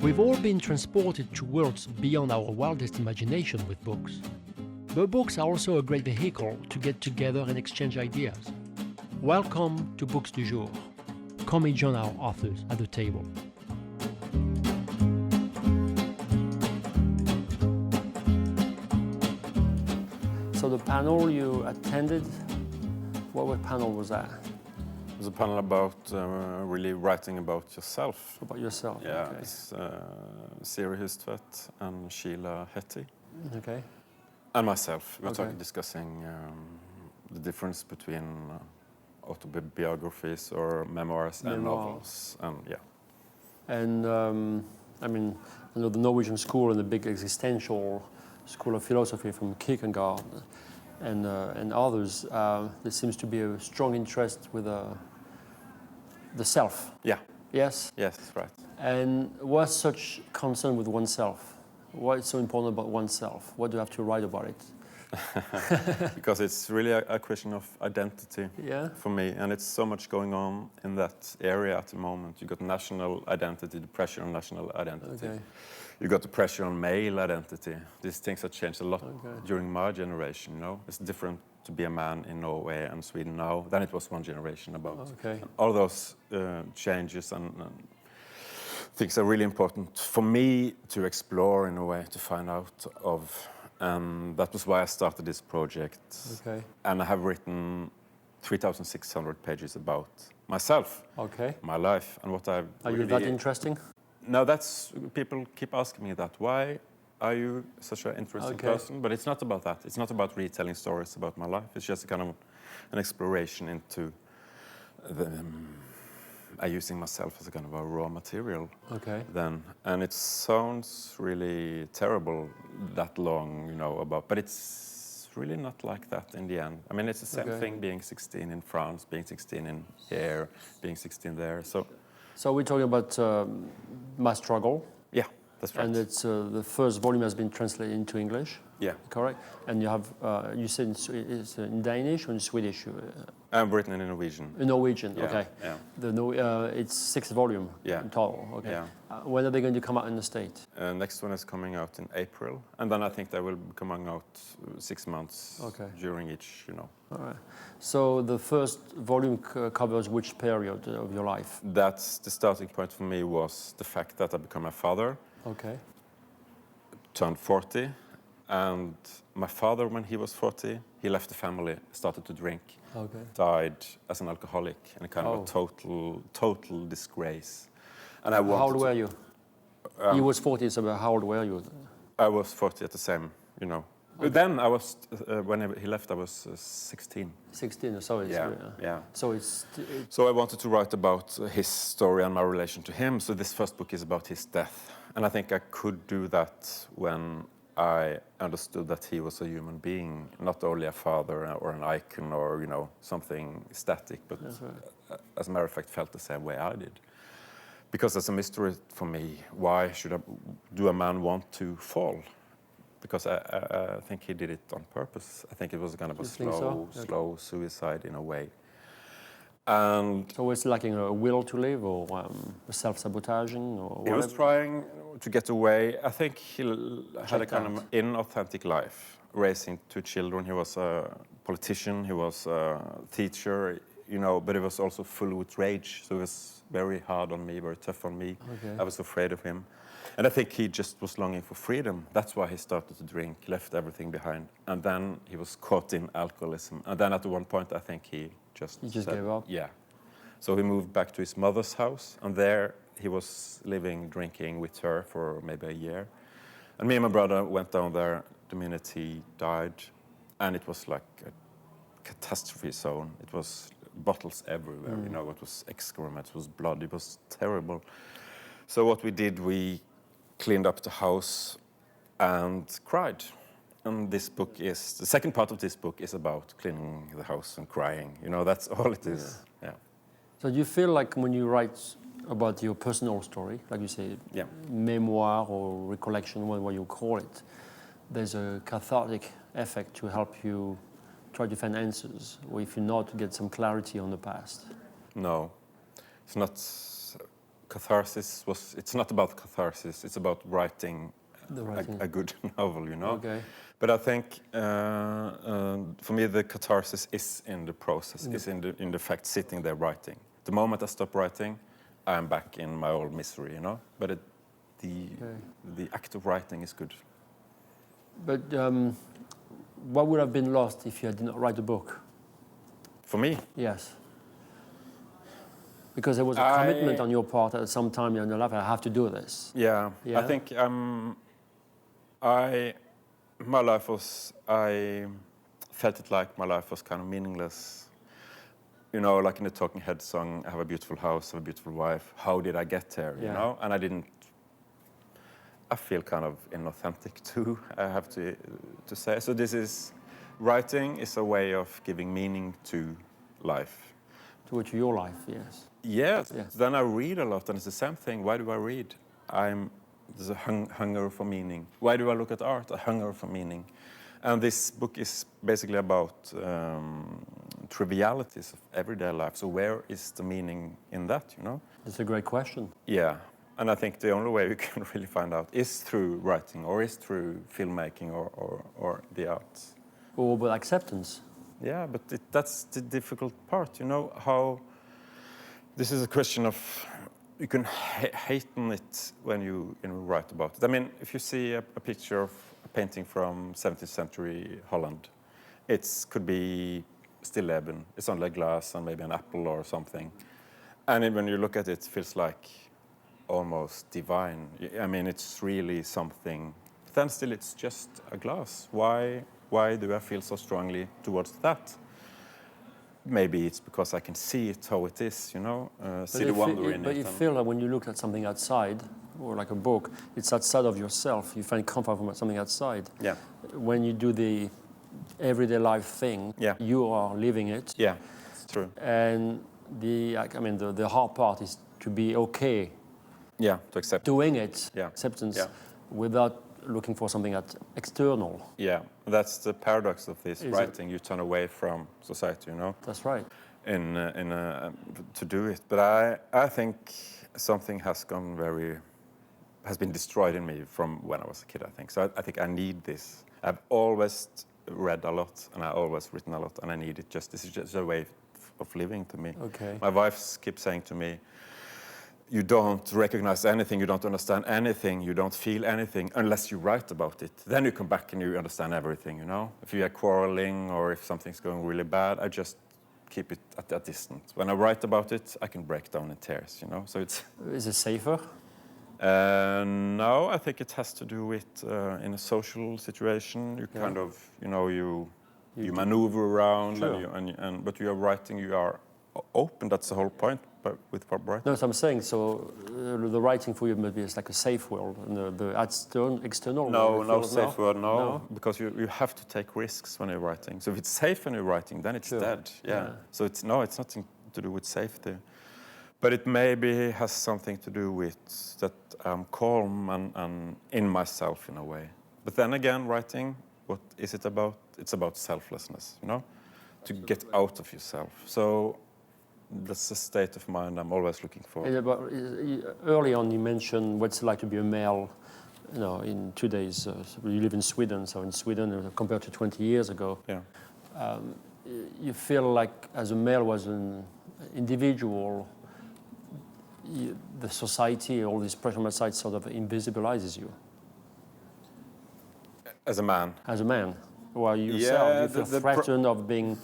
We've all been transported to worlds beyond our wildest imagination with books. But books are also a great vehicle to get together and exchange ideas. Welcome to Books du Jour. Come and join our authors at the table. So the panel you attended, what panel was that? It was a panel about really writing about yourself. About yourself, yeah, okay. It's Siri Hustvedt and Sheila Hetty. Okay. And myself. We were Okay. discussing the difference between autobiographies or memoirs and novels. And yeah. And I know the Norwegian school and the big existential school of philosophy from Kierkegaard and others, there seems to be a strong interest with the self. Yeah. Yes? Yes, that's right. And what's such concern with oneself? What is so important about oneself? What do you have to write about it? Because it's really a question of identity for me, and it's so much going on in that area at the moment. You got national identity, the pressure on national identity. Okay. You got the pressure on male identity. These things have changed a lot during my generation. You know, it's different to be a man in Norway and Sweden now than it was one generation about. Okay. And all those changes and things are really important for me to explore in a way, to find out of. And that was why I started this project. Okay. And I have written 3,600 pages about myself, my life, and what I've. Are you that interesting? No, that's people keep asking me that. Why are you such an interesting person? But it's not about that. It's not about retelling stories about my life. It's just a kind of an exploration into using myself as a kind of a raw material. Okay. Then, and it sounds really terrible that long, you know, but it's really not like that in the end. I mean, it's the same thing being 16 in France, being 16 in here, being 16 there. So we're talking about My Struggle. Yeah, that's right. And it's the first volume has been translated into English. Yeah. Correct. And you have you said it's in Danish or in Swedish? I'm written in Norwegian. In Norwegian. Yeah, okay. Yeah. It's 6th volume in total. Okay. Yeah. When are they going to come out in the States? Next one is coming out in April, and then I think they will be coming out 6 months during each, you know. All right. So the first volume covers which period of your life? That's the starting point for me, was the fact that I became a father. Okay. Turned 40, and my father, when he was 40, he left the family, started to drink, died as an alcoholic, in a kind of a total disgrace. And I how old were you? He was 40, so how old were you? I was 40 at the same, you know. Okay. Then I was, when he left, I was 16. 16, so it's... Yeah. So I wanted to write about his story and my relation to him, so this first book is about his death. And I think I could do that when I understood that he was a human being, not only a father or an icon or, you know, something static, but as a matter of fact felt the same way I did. Because it's a mystery for me, why do a man want to fall? Because I think he did it on purpose. I think it was kind of a slow suicide in a way. And so it's lacking a will to live, or self-sabotaging, or whatever? He was trying to get away. I think he had a kind of inauthentic life, raising 2 children. He was a politician, he was a teacher, you know, but he was also full with rage. So he was very hard on me, very tough on me. I was afraid of him. And I think he just was longing for freedom. That's why he started to drink, left everything behind. And then he was caught in alcoholism. And then at one point, I think he just gave up? Yeah. So he moved back to his mother's house, and there he was living, drinking with her for maybe a year. And me and my brother went down there the minute he died, and it was like a catastrophe zone. It was bottles everywhere, you know, it was excrement, it was blood, it was terrible. So what we did, we cleaned up the house and cried. And this book is, the second part of this book is about cleaning the house and crying. You know, that's all it is. Yeah. So do you feel like when you write about your personal story, like you say, memoir or recollection, whatever you call it, there's a cathartic effect to help you try to find answers, or if you're not, to get some clarity on the past? No, it's not catharsis was, it's not about catharsis, it's about writing, a good novel, you know. Okay. But I think for me the catharsis is in the process, is in the fact sitting there writing. The moment I stop writing, I'm back in my old misery, you know. But the act of writing is good. But what would have been lost if you did not write a book? For me? Yes. Because there was a commitment on your part at some time in your life, I have to do this. Yeah, Yeah? I think my life was, I felt it like my life was kind of meaningless. You know, like in the Talking Heads song, I have a beautiful house, I have a beautiful wife. How did I get there, you know? And I feel kind of inauthentic too, I have to say. So this is, writing is a way of giving meaning to life. To your life, yes. Yes, Yes. Then I read a lot, and it's the same thing. Why do I read? There's a hunger for meaning. Why do I look at art? A hunger for meaning. And this book is basically about trivialities of everyday life. So where is the meaning in that, you know? It's a great question. Yeah, and I think the only way we can really find out is through writing, or is through filmmaking, or the arts. Or with acceptance. Yeah, but that's the difficult part, you know, how this is a question of, you can hate on it when you write about it. I mean, if you see a picture of a painting from 17th century Holland, it could be stilleben, it's only glass and maybe an apple or something. And when you look at it, it feels like almost divine. I mean, it's really something. But then still, it's just a glass. Why do I feel so strongly towards that? Maybe it's because I can see it how it is, you know, see the wonder in it. But you feel that when you look at something outside, or like a book, it's outside of yourself. You find comfort from something outside. Yeah. When you do the everyday life thing, you are living it. Yeah, it's true. And the hard part is to be okay. Yeah, to accept. Doing it, Yeah. acceptance, Yeah. without looking for something external. Yeah, that's the paradox of this writing. You turn away from society, you know. That's right. To do it, but I think something has been destroyed in me from when I was a kid. I think so. I think I need this. I've always read a lot, and I've always written a lot, and I need it. This is just a way of living to me. Okay. My wife keeps saying to me, you don't recognize anything, you don't understand anything, you don't feel anything unless you write about it. Then you come back and you understand everything, you know? If you are quarreling or if something's going really bad, I just keep it at a distance. When I write about it, I can break down in tears, you know? So it's... Is it safer? No, I think it has to do with in a social situation, you kind of, you know, you maneuver around, sure. But you are writing, you are open, that's the whole point. But with writing. No, so I'm saying, the writing for you maybe is like a safe world, and the external world. No safe world, no, because you have to take risks when you're writing. So if it's safe when you're writing, then it's dead. Yeah. So it's nothing to do with safety, but it maybe has something to do with that I'm calm and in myself in a way. But then again, writing, what is it about? It's about selflessness, you know, to get out of yourself. So. That's the state of mind I'm always looking for. Early on, you mentioned what's it like to be a male, you know, in today's. You live in Sweden, so in Sweden, compared to 20 years ago, you feel like as a male was an individual, the society, all this pressure on my side sort of invisibilizes you. As a man. As a man, while yourself, you feel threatened of being.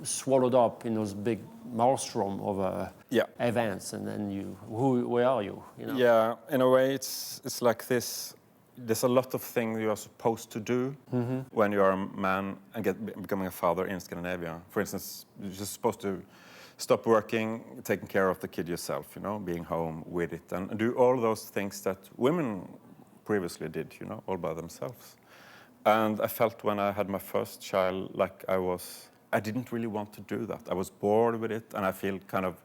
Swallowed up in those big maelstrom of events, and then where are you? You know? Yeah, in a way, it's like this. There's a lot of things you are supposed to do when you are a man and becoming a father in Scandinavia. For instance, you're just supposed to stop working, taking care of the kid yourself, you know, being home with it, and do all those things that women previously did, you know, all by themselves. And I felt when I had my first child, like I didn't really want to do that. I was bored with it, and I feel kind of,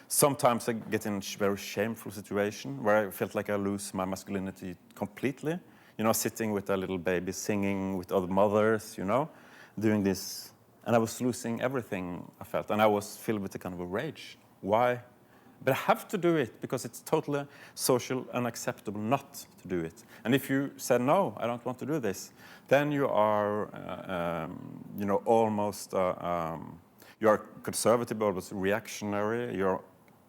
sometimes I get in a very shameful situation where I felt like I lose my masculinity completely. You know, sitting with a little baby, singing with other mothers, you know, doing this. And I was losing everything I felt, and I was filled with a kind of a rage. Why But I have to do it because it's totally social and acceptable not to do it. And if you say, no, I don't want to do this, then you are, almost, you are conservative, almost reactionary.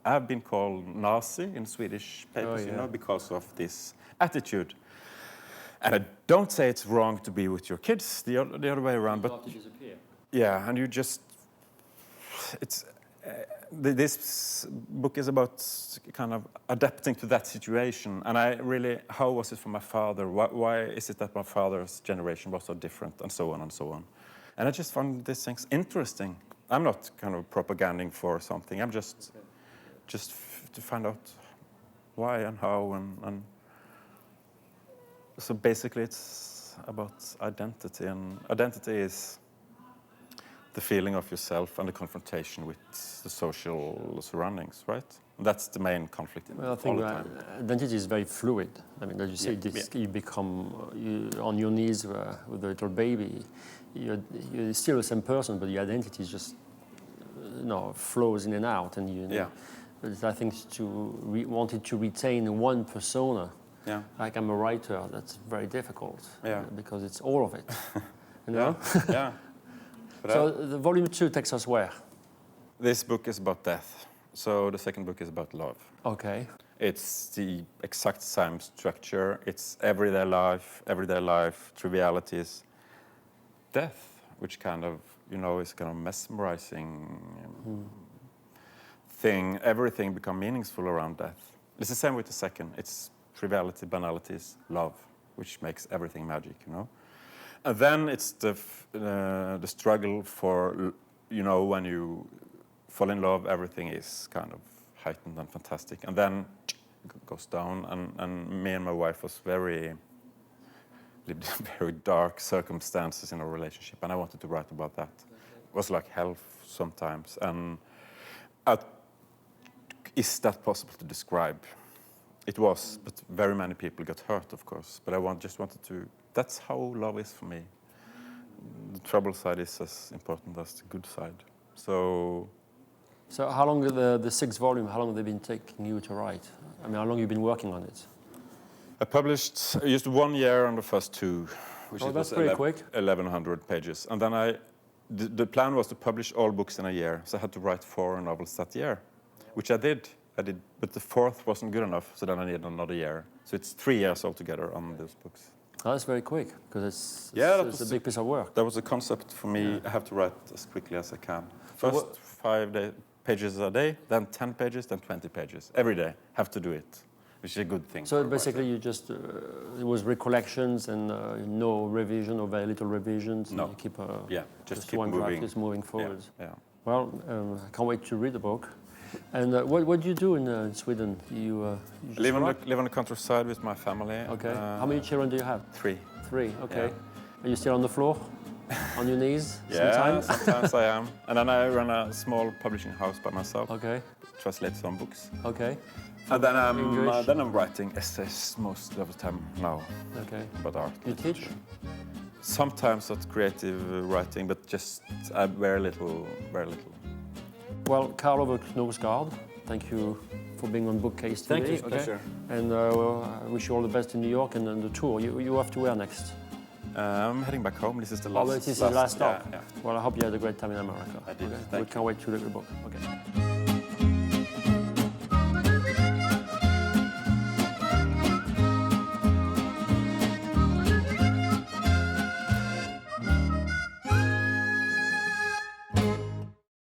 I've been called Nazi in Swedish papers, because of this attitude. And I don't say it's wrong to be with your kids, the other way around. But to disappear. Yeah, and you just, this book is about kind of adapting to that situation. And how was it for my father? Why is it that my father's generation was so different, and so on and so on? And I just found these things interesting. I'm not kind of propaganding for something. I'm just to find out why and how, and so basically it's about identity, and identity is the feeling of yourself and the confrontation with the social surroundings, right? That's the main conflict Well, I think all the time. identity is very fluid. I mean, as you say, you become on your knees with a little baby. You're still the same person, but your identity is just flows in and out, and But I think wanted to retain one persona. Yeah. Like I'm a writer, that's very difficult. Yeah. Because it's all of it. You know? Yeah. So the volume 2 takes us where? This book is about death. So the second book is about love. Okay. It's the exact same structure. It's everyday life, trivialities, death, which kind of, is kind of mesmerizing thing. Everything becomes meaningful around death. It's the same with the second. It's triviality, banalities, love, which makes everything magic, And then it's the struggle for, when you fall in love, everything is kind of heightened and fantastic. And then it goes down, and me and my wife lived in very dark circumstances in our relationship, and I wanted to write about that. It was like hell sometimes. And is that possible to describe? It was, but very many people got hurt, of course. But I just wanted to, that's how love is for me. The trouble side is as important as the good side. So how long, the sixth volume, how long have they been taking you to write? I mean, how long have you been working on it? I used 1 year on the first two, which that's pretty quick. 1,100 pages. And then the plan was to publish all books in a year. So I had to write 4 novels that year, which I did, but the 4th wasn't good enough, so then I needed another year. So it's 3 years altogether on those books. Oh, that's very quick, because it's a big piece of work. That was a concept for me. Yeah. I have to write as quickly as I can. First 5 pages a day, then 10 pages, then 20 pages. Every day, have to do it, which is a good thing. So basically you just, it was recollections and no revision or very little revisions? No. You keep just keep one moving. draft is moving forward. Yeah. Well, I can't wait to read the book. And what do you do in Sweden? You live on the countryside with my family. Okay. How many children do you have? 3. 3. Okay. Yeah. Are you still on the floor, on your knees? Yeah, sometimes I am. And then I run a small publishing house by myself. Okay. Translate some books. Okay. And then I'm writing essays most of the time now. Okay. About art. You teach? Sometimes at creative writing, but just very little. Well, Karl Ove Knausgaard, thank you for being on Bookcase today. Thank you, pleasure. And I wish you all the best in New York and the tour. You have to where next? I'm heading back home. This is the last. This is the last stop. Yeah. Well, I hope you had a great time in America. I did. Okay. We can't wait to read the book. Okay.